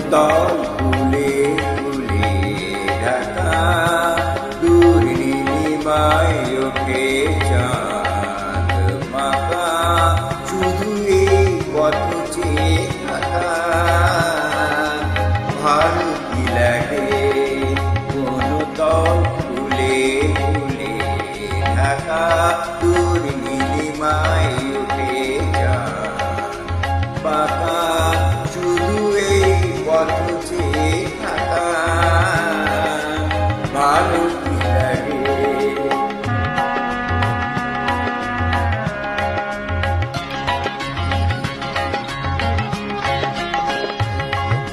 তল ফুলে ফুলে ঢাকা দূর নীলিমায় ওঠে চাঁদ মাখা শুধু এই পথ চেয়ে থাকা ভালো কি লাগে কোন তল ফুলে ফুলে ঢাকা দূর নীলিমায় ওঠে চাঁদ মাখা শুধু এই পথ চেয়ে থাকা ভালো কি লাগে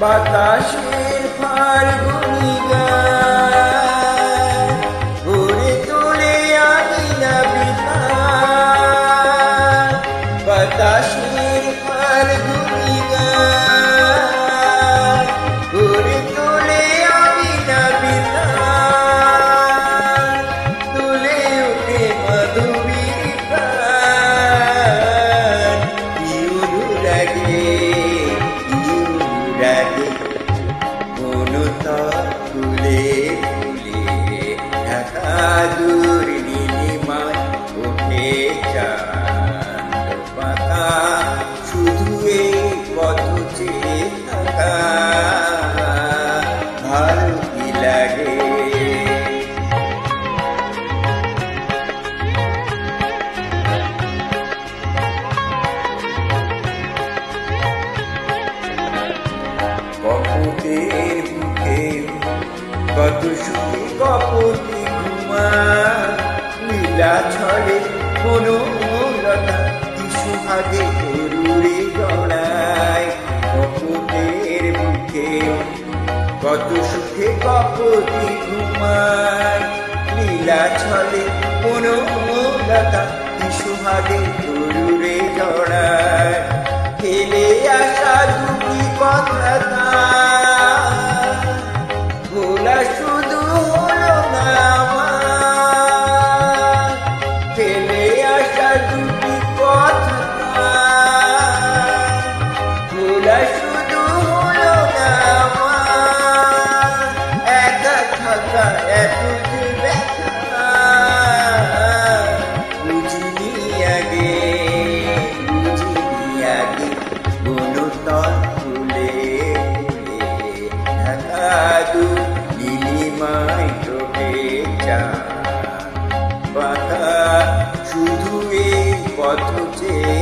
বাতাসের ফাল্গুনি গান ভরে তোলে আঙিনা বিতান বাতাসের ফাল্গুনি গান ভরে তোলে আঙিনা বিতান তুলে ওঠে মাধবীর প্রাণ কি অনুরাগে ফুলে ফুলে ঢাকা দূর নীলিমায় ওঠে চাঁদ পাতা শুধু এই পথ চেয়ে থাকা ভালো কি লাগে কপটের বুকে কত সুখী কপটি ঘুমা লীলা ছড়ে কোনো লতা কি সুহাগে তরুরে জড়ায় কপটের বুকে কত সুখে কপটি ঘুমায় লীলা ছড়ে কোনো লতা কি সুহাগে তরুরে জড়ায় ফেলে আসা দুটি কথা ভোলা শুধু হলো না আমার ফেলে আসা দুটি কথা ভোলা শুধু হলো না আমার একা থাকা এত যে ব্যথা বুঝিনি আগে কোনো তল ফুলে ফুলে ঢাকা দূর নীলিমায় ওঠে চাঁদ পাতা শুধু এই পথ চেয়ে